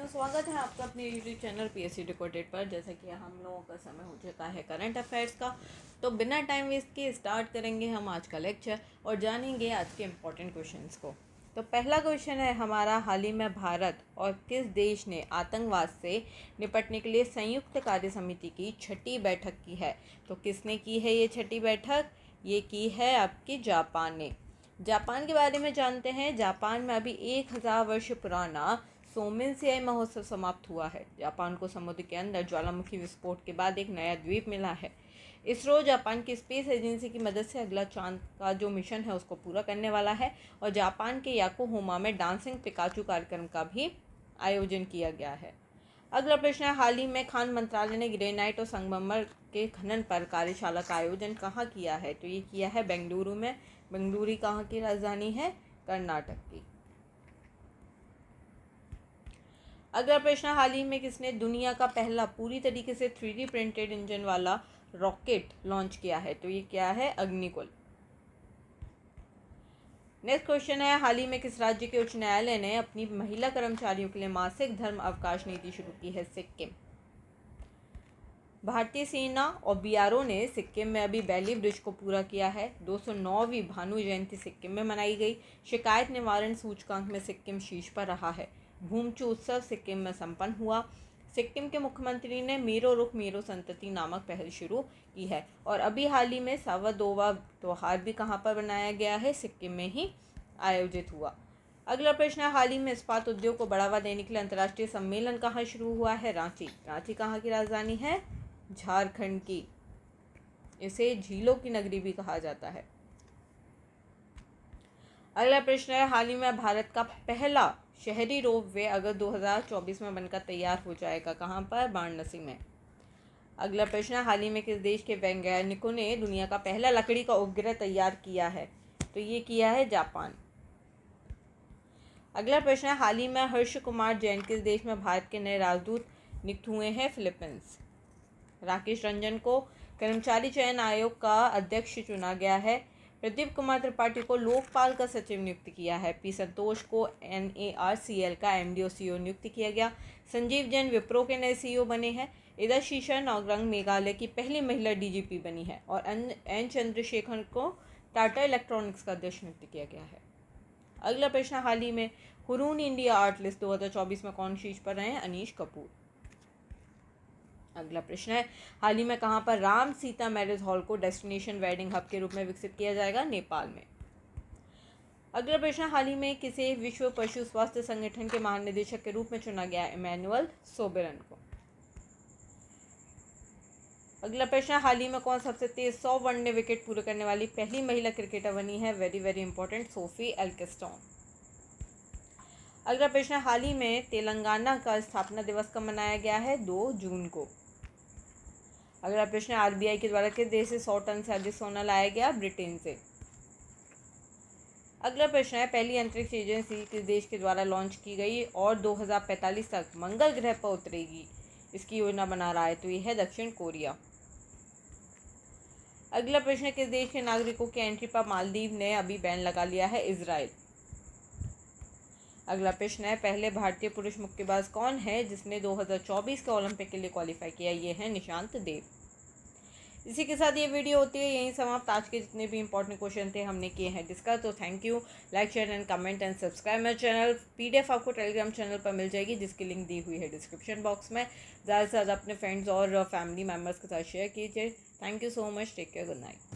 तो स्वागत है आपका अपने यूट्यूब चैनल पीएससी डिकोडेड पर। जैसा कि हम लोगों का समय हो चुका है करंट अफेयर्स का, तो बिना टाइम वेस्ट किए स्टार्ट करेंगे हम आज का लेक्चर और जानेंगे आज के इम्पोर्टेंट क्वेश्चंस को। तो पहला क्वेश्चन है हमारा, हाल ही में भारत और किस देश ने आतंकवाद से निपटने के लिए संयुक्त कार्य समिति की 6ठी बैठक की है? तो किसने की है ये 6ठी बैठक? ये की है आपकी जापान ने। जापान के बारे में जानते हैं। जापान में अभी 1000 वर्ष पुराना सोमेनसेई महोत्सव समाप्त हुआ है। जापान को समुद्र के अंदर ज्वालामुखी विस्फोट के बाद एक नया द्वीप मिला है। इसरो जापान की स्पेस एजेंसी की मदद से अगला चांद का जो मिशन है उसको पूरा करने वाला है। और जापान के याकोहामा में डांसिंग पिकाचू कार्यक्रम का भी आयोजन किया गया है। अगला प्रश्न है, हाल ही में खान मंत्रालय ने ग्रेनाइट और संगमरमर के खनन पर कार्यशाला का आयोजन कहाँ किया है? तो ये किया है बेंगलुरु में। बेंगलुरु कहाँ की राजधानी है? कर्नाटक की। अगला प्रश्न, हाल ही में किसने दुनिया का पहला पूरी तरीके से 3D प्रिंटेड इंजन वाला रॉकेट लॉन्च किया है? तो ये क्या है? अग्निकुल। नेक्स्ट क्वेश्चन है, हाल ही में किस राज्य के उच्च न्यायालय ने अपनी महिला कर्मचारियों के लिए मासिक धर्म अवकाश नीति शुरू की है? सिक्किम। भारतीय सेना और बीआरओ ने सिक्किम में अभी बैली ब्रिज को पूरा किया है। 209वीं भानु जयंती सिक्किम में मनाई गई। शिकायत निवारण सूचकांक में सिक्किम शीर्ष पर रहा है। भूमचू उत्सव सिक्किम में संपन्न हुआ। सिक्किम के मुख्यमंत्री ने मेरो रुख मेरो संतति नामक पहल शुरू की है। और अभी हाल ही में सावादोवा त्योहार भी कहाँ पर बनाया गया है? सिक्किम में ही आयोजित हुआ। अगला प्रश्न है, हाल ही में इस्पात उद्योग को बढ़ावा देने के लिए अंतर्राष्ट्रीय सम्मेलन कहाँ शुरू हुआ है? रांची। रांची कहाँ की राजधानी है? झारखंड की। इसे झीलों की नगरी भी कहा जाता है। अगला प्रश्न है, हाल ही में भारत का पहला शहरी रोपवे अगर 2024 में बनकर तैयार हो जाएगा, कहाँ पर? वाराणसी में। अगला प्रश्न है, हाल ही में किस देश के वैज्ञानिकों ने दुनिया का पहला लकड़ी का उपग्रह तैयार किया है? तो ये किया है जापान। अगला प्रश्न है, हाल ही में हर्ष कुमार जैन किस देश में भारत के नए राजदूत नियुक्त हुए हैं? फिलीपींस। राकेश रंजन को कर्मचारी चयन आयोग का अध्यक्ष चुना गया है। प्रदीप कुमार त्रिपाठी को लोकपाल का सचिव नियुक्त किया है। पी संतोष को NARCL का MD और CEO नियुक्त किया गया। संजीव जैन विप्रो के नए CEO बने हैं। इदा शीशा नौगंग मेघालय की पहली महिला DGP बनी है। और N चंद्रशेखर को टाटा इलेक्ट्रॉनिक्स का अध्यक्ष नियुक्त किया गया है। अगला प्रश्न, हाल ही में हुरून इंडिया आर्ट लिस्ट 2024 में कौन शीर्ष पर रहे हैं? अनीश कपूर। अगला प्रश्न है, हाल ही में कहाँ पर राम सीता मैरिज हॉल को डेस्टिनेशन वेडिंग हब के रूप में विकसित किया जाएगा? नेपाल में। अगला प्रश्न, हाल ही में किसे विश्व पशु स्वास्थ्य संगठन के महानिदेशक के रूप में चुना गया? इमैनुअल सोबेरन को। अगला प्रश्न, हाल ही में कौन सबसे तेज 100 वनडे विकेट पूरे करने वाली पहली महिला क्रिकेटर बनी है? Very very important, Sophie Ecclestone. अगला प्रश्न, हाल ही में तेलंगाना का स्थापना दिवस कब मनाया गया है? 2 जून को। अगला प्रश्न, RBI के द्वारा किस देश से 100 टन से अधिक सोना लाया गया? ब्रिटेन से। अगला प्रश्न है, पहली अंतरिक्ष एजेंसी किस देश के द्वारा लॉन्च की गई और 2045 तक मंगल ग्रह पर उतरेगी, इसकी योजना बना रहा है? तो यह है दक्षिण कोरिया। अगला प्रश्न, किस देश के नागरिकों के एंट्री पर मालदीव ने अभी बैन लगा लिया है? इजराइल। अगला प्रश्न है, पहले भारतीय पुरुष मुक्केबाज कौन है जिसने 2024 के ओलंपिक के लिए क्वालिफाई किया? ये है निशांत देव। इसी के साथ ये वीडियो होती है यहीं समाप्त। आज के जितने भी इंपॉर्टेंट क्वेश्चन थे हमने किए हैं डिस्कस। तो thank you. Like share and comment and subscribe my channel. PDF आपको टेलीग्राम चैनल पर मिल जाएगी जिसकी लिंक दी हुई है डिस्क्रिप्शन बॉक्स में। ज़्यादा से ज़्यादा अपने फ्रेंड्स और फैमिली मेम्बर्स के साथ शेयर कीजिए। Thank you so much. Take care. Good night.